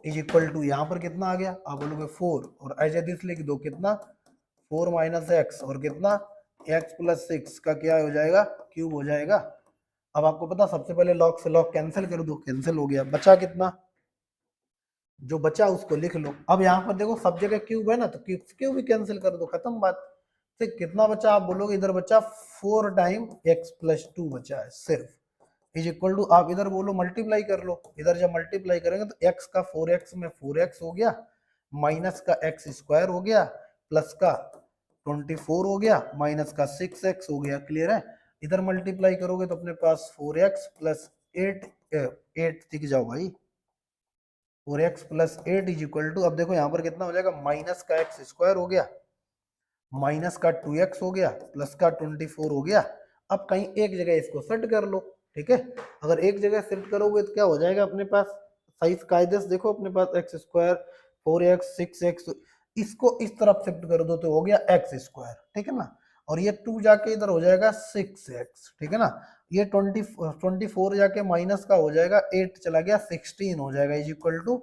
इज इक्वल टू, यहाँ पर कितना आ गया, आप बोलोगे 4, और एज दिस लिख दो कितना 4 माइनस एक्स, और कितना x+6 का क्या हो जाएगा क्यूब हो जाएगा। अब आपको पता सबसे पहले लॉग से लॉग कैंसिल कर दो, कैंसिल हो गया, बचा कितना, जो बचा उसको लिख लो। अब यहाँ पर देखो सब जगह क्यूब है ना, तो क्यूब भी कैंसिल कर दो, खत्म बात। तो कितना बचा, आप बोलोगे इधर बचा 4 टाइम x+2 बचा है सिर्फ, इज इक्वल टू, आप इधर बोलो मल्टीप्लाई कर लो, इधर जब मल्टीप्लाई करेंगे तो x का 4x में 4x हो गया, माइनस का x स्क्वायर हो गया, प्लस का 24 हो गया, माइनस का 6x हो गया, क्लियर है। इधर मल्टीप्लाई करोगे तो अपने पास 4x प्लस 8 8 दिख जाओ भाई, 4x plus 8 is equal to, अब देखो यहाँ पर कितना हो जाएगा, माइनस का x स्क्वायर हो गया, माइनस का 2x हो गया, प्लस का 24 हो गया। अब कहीं एक जगह इसको सेट कर लो, ठीक है। अगर एक जगह शिफ्ट करोगे तो क्या हो जाएगा अपने पास, सही कायदे से देखो अपने पास एक्स स्क्वायर 4x 6x, इसको इस तरफ शिफ्ट कर दो तो हो गया एक्स स्क्वायर, ठीक है ना। और ये 2 जाके इधर हो जाएगा 6x, ठीक है ना। ये 24 जाके माइनस का हो जाएगा 8 चला गया 16 हो जाएगा इज इक्वल टू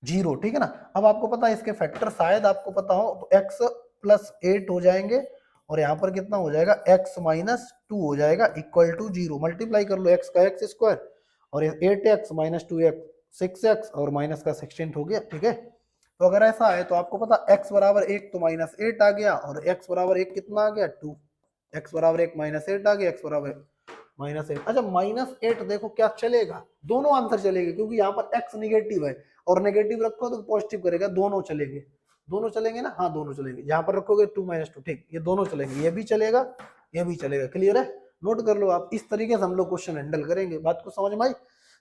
0, ठीक है ना। अब आपको पता है इसके फैक्टर शायद आपको पता हो, तो x प्लस 8 हो जाएंगे और यहाँ पर कितना हो जाएगा x माइनस 2 हो जाएगा इक्वल टू 0। मल्टीप्लाई कर लो x का x स्क्वायर और 8x माइनस 2x 6x और माइनस का 16 हो गया, ठीक है। तो अगर ऐसा है तो आपको पता x बराबर 1 तो माइनस 8 आ गया और x बराबर 1 कितना आ गया 2, x बराबर 1 माइनस 8 आ गया, x बराबर -8। अच्छा -8 देखो क्या चलेगा, दोनों आंसर चलेंगे क्योंकि यहाँ पर x निगेटिव है और नेगेटिव रखो तो पॉजिटिव करेगा, दोनों चलेंगे, दोनों चलेंगे ना, हाँ दोनों चलेंगे। यहाँ पर रखोगे 2 - 2, ठीक, ये दोनों चलेंगे, ये भी चलेगा ये भी चलेगा। क्लियर है, नोट कर लो आप। इस तरीके से हम लोग क्वेश्चन हैंडल करेंगे। बात को समझ में आई।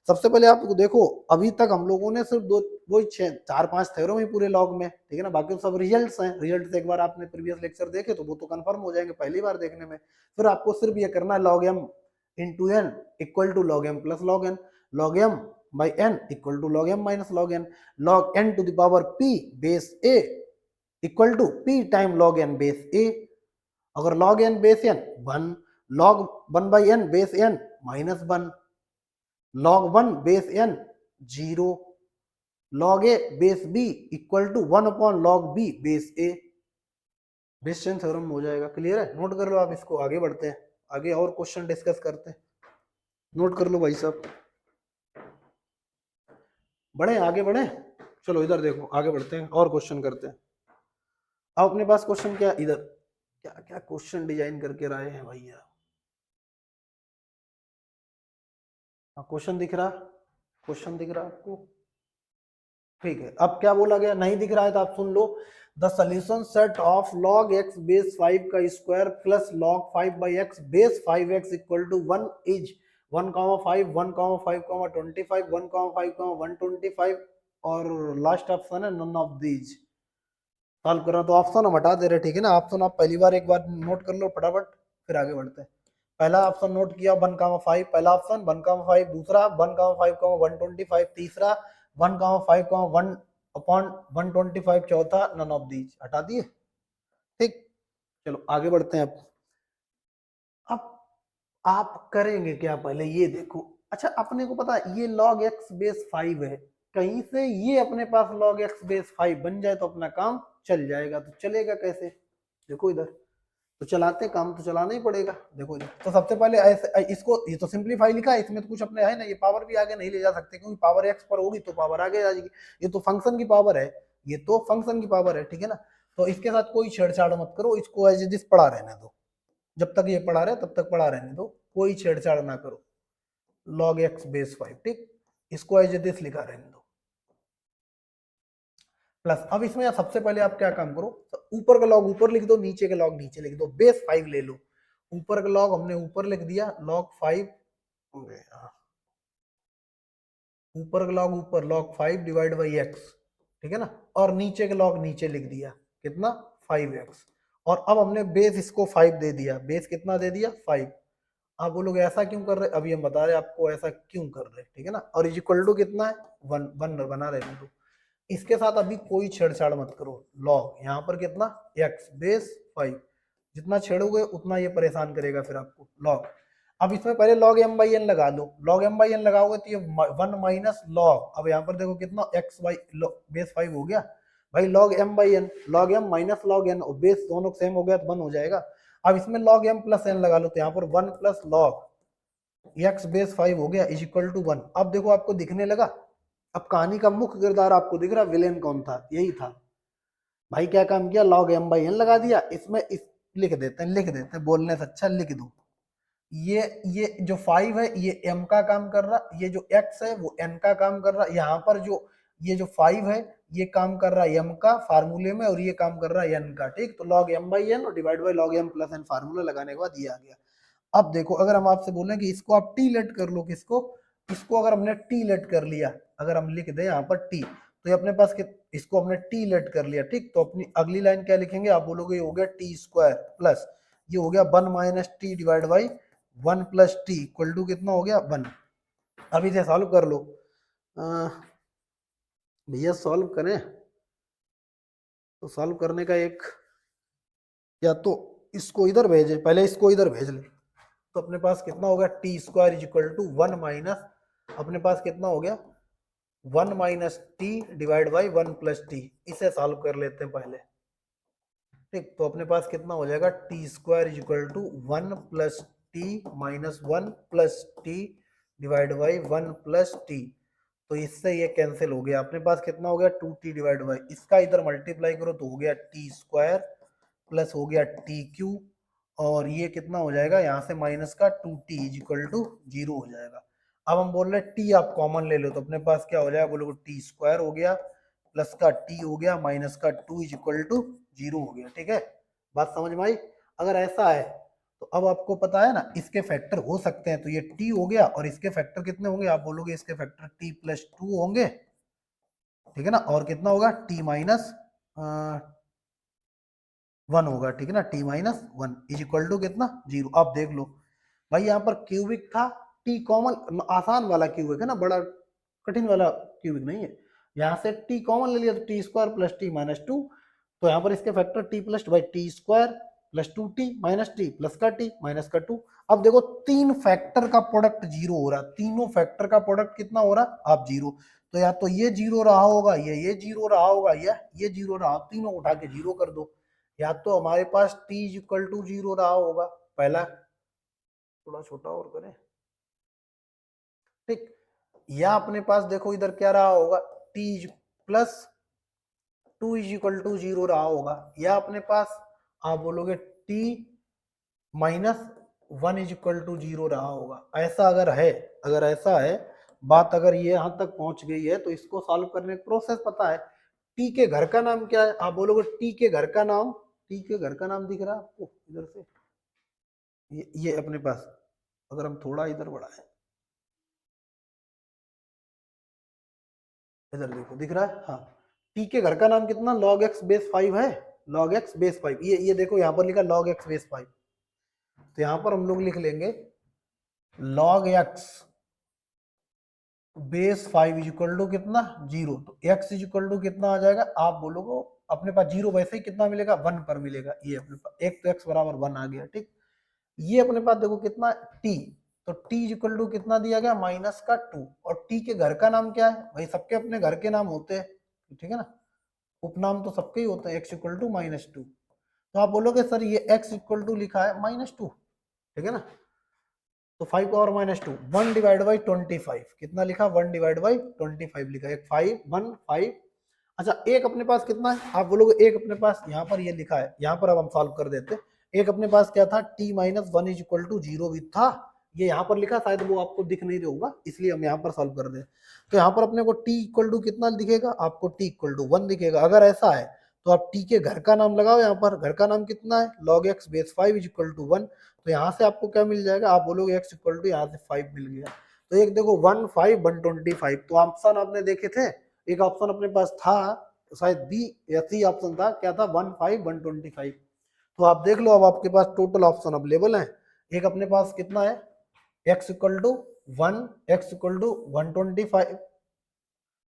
सबसे पहले आप देखो अभी तक हम लोगों ने सिर्फ वही 4-5 थ्योरम ही पूरे लॉग में, ठीक है ना, बाकी सब रिजल्ट्स हैं। रिजल्ट एक बार आपने प्रीवियस लेक्चर देखे तो वो तो कंफर्म हो जाएंगे पहली बार देखने में। फिर आपको सिर्फ ये करना है log m into n equal to log m plus log n, log m by n equal to log m minus log n, log n to the power p base a equal to p time log n base a। अगर log n base n 1, log 1 by n base n -1, log 1 base n 0, log a base b equal to 1 upon log b base a। Base chain theorem हो जाएगा। क्लियर है, नोट कर लो आप इसको। आगे बढ़ते हैं, आगे और क्वेश्चन डिस्कस करते हैं। नोट कर लो भाई साहब, बढ़े आगे बढ़े। चलो इधर देखो, आगे बढ़ते हैं और क्वेश्चन करते हैं। अब अपने पास क्वेश्चन क्या, इधर क्या क्या क्वेश्चन डिजाइन करके लाए हैं भैया। क्वेश्चन दिख रहा, क्वेश्चन दिख रहा आपको, ठीक है। अब क्या बोला गया, नहीं दिख रहा है तो आप सुन लो। The solution set of log x base 5 का square plus log 5 by X base 5x equal to 1 is 1,5 1,5 25 1,5 125 और लास्ट ऑप्शन है नन ऑफ दीज। सॉल्व कर रहा तो ऑप्शन हम हटा दे रहे, ठीक है ना। ऑप्शन आप पहली बार एक बार नोट कर लो फटाफट, फिर आगे बढ़ते हैं। पहला ऑप्शन नोट किया 1,5, पहला ऑप्शन 1,5, दूसरा 1,5 125, तीसरा 1,5 1 अपॉन 125, चौथा नन ऑफ दीज, हटा दिए, ठीक। चलो आगे बढ़ते हैं। अब आप करेंगे क्या, पहले ये देखो। अच्छा अपने को पता है ये log x बेस 5 है, कहीं से ये अपने पास log x बेस 5 बन जाए तो अपना काम चल जाएगा। तो चलेगा कैसे, देखो इधर तो चलाते, काम तो चलाना ही पड़ेगा। देखो इधर तो सबसे पहले ऐसे इसको, ये तो सिंपलीफाई लिखा है, इसमें तो कुछ अपने है ना, ये पावर भी आगे नहीं ले जा सकते क्योंकि पावर x पर होगी तो पावर आगे आ जाएगी। ये तो फंक्शन की पावर है, ये तो फंक्शन की पावर है, ठीक है ना। तो इसके साथ कोई छेड़छाड़ मत करो, इसको एज इट इज पढ़ा रहने दो। जब तक ये पढ़ा रहे तब तक पढ़ा रहने दो, कोई छेड़छाड़ ना करो। log x बेस 5, ठीक, इसको एज इट इज लिखा रहने दो प्लस। अब इसमें सबसे पहले आप क्या काम करो, तो ऊपर का लॉग ऊपर लिख दो, नीचे का लॉग नीचे लिख दो। बेस 5 ले लो, ऊपर का लॉग हमने ऊपर लिख दिया log 5, ऊपर का लॉग ऊपर log 5 डिवाइड बाई एक्स, ठीक है ना, और नीचे का लॉग नीचे लिख दिया कितना 5x। और अब हमने बेस इसको 5 दे दिया, बेस कितना दे दिया 5। आप बोलोगे ऐसा क्यों कर रहे, अभी हम बता रहे आपको ऐसा क्यों कर रहे, ठीक है ना। और इज इक्वल टू कितना है 1 1 बना रहे हैं। इसके साथ अभी कोई छेड़छाड़ मत करो। लॉग यहाँ पर कितना x बेस 5, जितना छेड़ोगे उतना ये परेशान करेगा फिर आपको लॉग। अब इसमें पहले log m बाई एन लगा लो, log m बाई एन लगाओगे तो ये 1 माइनस लॉग, अब यहाँ पर देखो कितना x बाई बेस 5 हो गया भाई, log m by n, log m minus log n, base दोनों सेम हो गया तो 1 हो जाएगा। अब इसमें log m प्लस n लगा लो तो यहाँ पर 1 प्लस log x बेस 5 हो गया इज इक्वल टू 1। अब देखो आपको दिखने लगा, अब कहानी का मुख्य किरदार आपको दिख रहा, विलेन कौन था, यही था भाई। क्या काम किया, log m बाई n लगा दिया, इसमें इस लिख देते हैं, बोलने से अच्छा लिख दो। ये जो 5 है ये m का काम कर रहा, ये जो x है वो n का काम कर रहा। यहाँ पर जो ये जो 5 है ये काम कर रहा है m का फार्मूले में और ये काम कर रहा है n का, ठीक। तो log m बाई n और divide by log m plus n formula लगाने के बाद ये आ गया। अब देखो अगर हम आपसे बोलें कि इसको आप टी लेट कर लो, किसको, इसको अगर हमने टी लेट कर लिया, अगर हम लिख दे यहाँ पर टी, तो ये अपने पास इसको हमने टी लेट कर लिया, ठीक। तो अपनी अगली लाइन क्या लिखेंगे, आप बोलोगे ये हो गया टी स्क्वायर प्लस ये हो गया 1 minus t divide by 1 plus t equal to कितना हो गया 1। अब इसे सॉल्व कर लो। भैया सॉल्व करें तो सॉल्व करने का एक, या तो इसको इधर भेजे, पहले इसको इधर भेज ले तो अपने पास कितना हो गया t square is equal to 1 minus, अपने पास कितना हो गया 1 minus t divide by 1 plus t. इसे सॉल्व कर लेते हैं पहले। ठीक, तो अपने पास कितना हो जाएगा t square is equal to 1 plus t minus 1 plus t divide by 1 plus t. तो इससे ये कैंसिल हो गया, अपने पास कितना हो गया 2t डिवाइड बाई, इसका इधर मल्टीप्लाई करो तो हो गया टी स्क्वायर प्लस हो गया टी क्यू, और ये कितना हो जाएगा यहाँ से माइनस का 2t इज इक्वल टू 0 हो जाएगा। अब हम बोल रहे हैं टी आप कॉमन ले लो तो अपने पास क्या हो जाएगा, बोलो टी स्क्वायर हो गया प्लस का टी हो गया माइनस का 2 इज इक्वल टू 0 हो गया। ठीक है, बात समझ में आई। अगर ऐसा है तो अब आपको पता है ना इसके फैक्टर हो सकते हैं, तो ये t हो गया और इसके फैक्टर कितने होंगे, आप बोलोगे इसके फैक्टर t प्लस 2 होंगे। ठीक है ना, और कितना होगा t माइनस 1 होगा। ठीक है ना, t minus 1 is equal to कितना 0। आप देख लो भाई यहाँ पर क्यूबिक था, t कॉमन, आसान वाला क्यूबिक है ना, बड़ा कठिन वाला क्यूबिक नहीं है। यहाँ से t कॉमन ले लिया तो T square plus t minus 2, तो यहाँ पर इसके factor t plus by T square plus 2t minus T plus का t माइनस का 2। अब देखो तीन फैक्टर का प्रोडक्ट 0 हो रहा, तीनों फैक्टर का प्रोडक्ट कितना हो रहा आप 0, तो या तो ये 0 रहा होगा, ये 0 रहा होगा, या ये 0 रहा, तीनों उठा के 0 कर दो। या तो हमारे पास t इज इक्वल टू 0 रहा होगा, पहला, थोड़ा छोटा और करें, ठीक, या अपने पास देखो इधर क्या रहा होगा t plus 2 is equal to 0 रहा होगा, या अपने पास आप बोलोगे t minus 1 is equal to 0 रहा होगा। ऐसा अगर है, अगर ऐसा है बात, अगर ये यहां तक पहुंच गई है तो इसको सॉल्व करने का प्रोसेस पता है। टी के घर का नाम क्या है, आप बोलोगे टी के घर का नाम, टी के घर का नाम दिख रहा है आपको इधर से, ये अपने पास, अगर हम थोड़ा इधर बढ़ाएं, इधर देखो दिख रहा है, हाँ, टी के घर का नाम कितना log x बेस 5 है, log x बेस 5, ये देखो यहाँ पर लिखा log x बेस 5, तो यहाँ पर हम लोग लिख लेंगे log x base 5 is equal to कितना 0, तो x इज इक्वल टू कितना आ जाएगा, आप बोलोगे अपने पास 0 वैसे ही कितना मिलेगा 1 पर मिलेगा, ये अपने पास एक, तो x बराबर 1 आ गया। ठीक, ये अपने पास देखो कितना t, तो t इज इक्वल टू कितना दिया गया माइनस का 2, और t के घर का नाम क्या है भाई, सबके अपने घर के नाम होते हैं, ठीक है ना, उपनाम तो सबके ही होते हैं, x इक्वल टू माइनस 2, तो आप बोलोगे सर ये x इक्वल टू लिखा है माइनस 2, ठीक है ना, तो 5 पावर माइनस 2 1 डिवाइड बाई 25, कितना लिखा 1 डिवाइड बाई 25 लिखा, एक 5 1 5। अच्छा एक अपने पास कितना है, आप बोलोगे एक अपने पास यहाँ पर ये लिखा है, यहाँ पर अब हम सॉल्व कर देते हैं। एक अपने पास क्या था t minus 1 is equal to 0 भी था, ये यहाँ पर लिखा, शायद वो आपको दिख नहीं रहा होगा इसलिए हम यहाँ पर सॉल्व कर दे। तो यहाँ पर अपने को t इक्वल टू कितना दिखेगा, आपको t इक्वल टू 1 दिखेगा। अगर ऐसा है तो आप t के घर का नाम लगाओ, यहाँ पर घर का नाम कितना है log x base 5 is equal to 1, तो यहाँ से आपको क्या मिल जाएगा, आप बोलोगे x इक्वल टू यहाँ से 5 मिल गया, तो एक देखो 1 5 125, तो ऑप्शन आपने देखे थे, एक ऑप्शन अपने पास था शायद बी या सी ऑप्शन था, क्या था 1 5 125, तो आप देख लो अब आपके पास टोटल ऑप्शन अवेलेबल है। एक अपने पास कितना है x equal to 1, x equal to 125,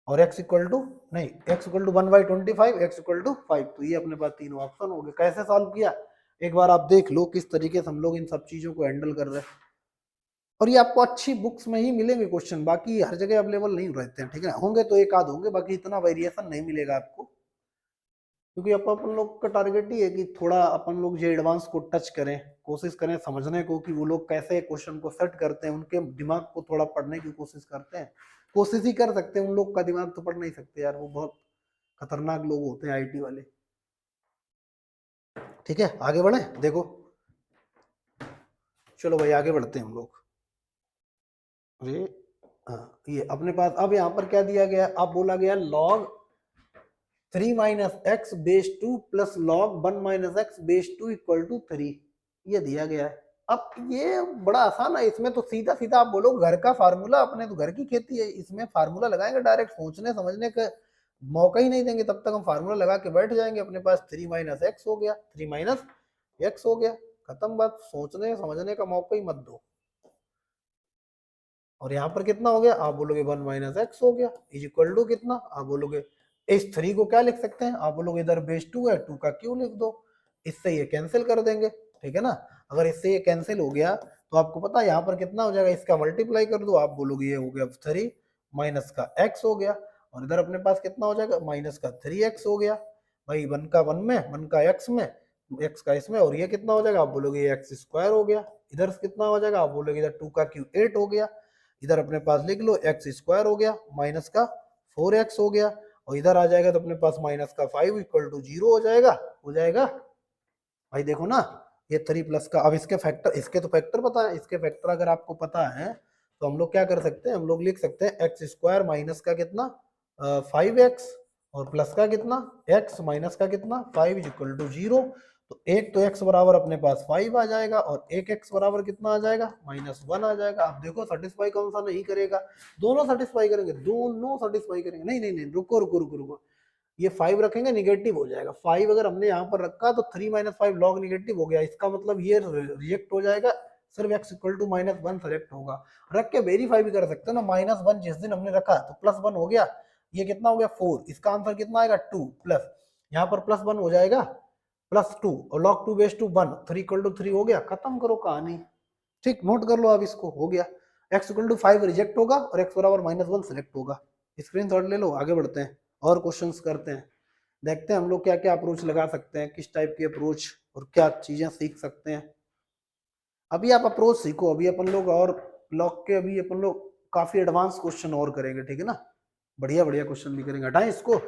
और x इक्वल टू नहीं, x equal to 1 by 25, x equal to 5, तो ये अपने पास तीनों ऑप्शन हो गए। कैसे सॉल्व किया एक बार आप देख लो किस तरीके से हम लोग इन सब चीजों को हैंडल कर रहे हैं, और ये आपको अच्छी बुक्स में ही मिलेंगे क्वेश्चन, बाकी हर जगह अवेलेबल नहीं रहते हैं, ठीक है, होंगे तो एक आध होंगे, बाकी इतना वेरिएशन नहीं मिलेगा आपको, क्योंकि अपन लोग का टारगेट ही है कि थोड़ा अपन लोग जो एडवांस को टच करें, कोशिश करें समझने को कि वो लोग कैसे क्वेश्चन को सेट करते हैं, उनके दिमाग को थोड़ा पढ़ने की कोशिश करते हैं, कोशिश ही कर सकते हैं, उन लोग का दिमाग तो पढ़ नहीं सकते यार, वो बहुत खतरनाक लोग होते हैं आईटी वाले। ठीक है आगे बढ़े, देखो चलो भाई आगे बढ़ते हैं हम लोग। अरे हाँ, ये अपने पास अब यहाँ पर क्या दिया गया, अब बोला गया log 3 minus x base 2 plus log 1 minus x base 2 equal to 3, ये दिया गया है। अब ये बड़ा आसान है, इसमें तो सीधा सीधा आप बोलो घर का फार्मूला, अपने तो घर की खेती है, इसमें फार्मूला लगाएंगे, डायरेक्ट सोचने समझने का मौका ही नहीं देंगे, तब तक हम फार्मूला लगा के बैठ जाएंगे। अपने पास 3 माइनस एक्स हो गया, 3 माइनस एक्स हो गया, खत्म बात, सोचने समझने का मौका ही मत दो। और यहाँ पर कितना हो गया, आप बोलोगे 1 माइनस एक्स हो गया इज इक्वल टू कितना, आप बोलोगे इस 3 को क्या लिख सकते हैं, आप बोलोगे इधर बेस 2 है, 2 का क्यों लिख दो, इससे ये कैंसिल कर देंगे, ठीक है ना। अगर इससे ये कैंसिल हो गया तो आपको पता है यहाँ पर कितना हो जाएगा, इसका मल्टीप्लाई कर दो, आप बोलोगे ये हो गया 3 माइनस का एक्स हो गया, और इधर अपने पास कितना हो जाएगा, माइनस का 3x हो गया। भाई 1 का 1 में, 1 का x में, x का इसमें, और ये कितना हो जाएगा, आप बोलोगे ये एक्स स्क्वायर हो गया। इधर कितना हो जाएगा, आप बोलोगे इधर 2 का क्यू 8 हो गया। इधर अपने पास लिख लो एक्स स्क्वायर हो गया माइनस का 4x हो गया, और इधर आ जाएगा तो अपने पास माइनस का 5 इक्वल टू 0 हो जाएगा, हो जाएगा। भाई देखो ना, ये 3 प्लस का, अब इसके फैक्टर, इसके तो फैक्टर पता है, इसके फैक्टर अगर आपको पता है तो हम लोग क्या कर सकते हैं, हम लोग लिख सकते हैं एक्स स्क्वायर माइनस का कितना 5x, और प्लस का कितना x माइनस का कितना 5 इज इक्वल टू 0। तो एक तो x बराबर अपने पास 5 आ जाएगा, और एक x बराबर कितना आ जाएगा, -1 आ जाएगा। अब देखो सेटिस्फाई कौन सा नहीं करेगा, दोनों सेटिस्फाई करेंगे, दोनों सेटिस्फाई करेंगे। नहीं नहीं नहीं, रुको रुको रुको रुको, ये 5 रखेंगे निगेटिव हो जाएगा, 5 अगर हमने यहाँ पर रखा तो 3 माइनस 5 लॉग निगेटिव हो गया, इसका मतलब ये रिजेक्ट हो जाएगा, सिर्फ x इक्वल टू -1 सेलेक्ट होगा। रख के वेरीफाई भी कर सकते हैं ना, -1 जिस दिन हमने रखा तो +1 हो गया, ये कितना हो गया 4, इसका आंसर कितना आएगा 2 प्लस, यहाँ पर +1 हो जाएगा +2, और log 2 base two 1, 3 equal to 3 हो गया, खत्म करो कहानी। ठीक, नोट कर लो आप इसको, हो गया x इक्वल टू 5 रिजेक्ट होगा और x बराबर -1 सेलेक्ट होगा। स्क्रीनशॉट ले लो, आगे बढ़ते हैं और क्वेश्चंस करते हैं, देखते हैं हम लोग क्या क्या अप्रोच लगा सकते हैं, किस टाइप की अप्रोच और क्या चीजें सीख सकते हैं। अभी आप अप्रोच सीखो, अभी अपन लोग और लॉग के अभी अपन लोग काफी एडवांस क्वेश्चन और करेंगे, ठीक है ना, बढ़िया बढ़िया क्वेश्चन भी करेंगे, हटाएं इसको।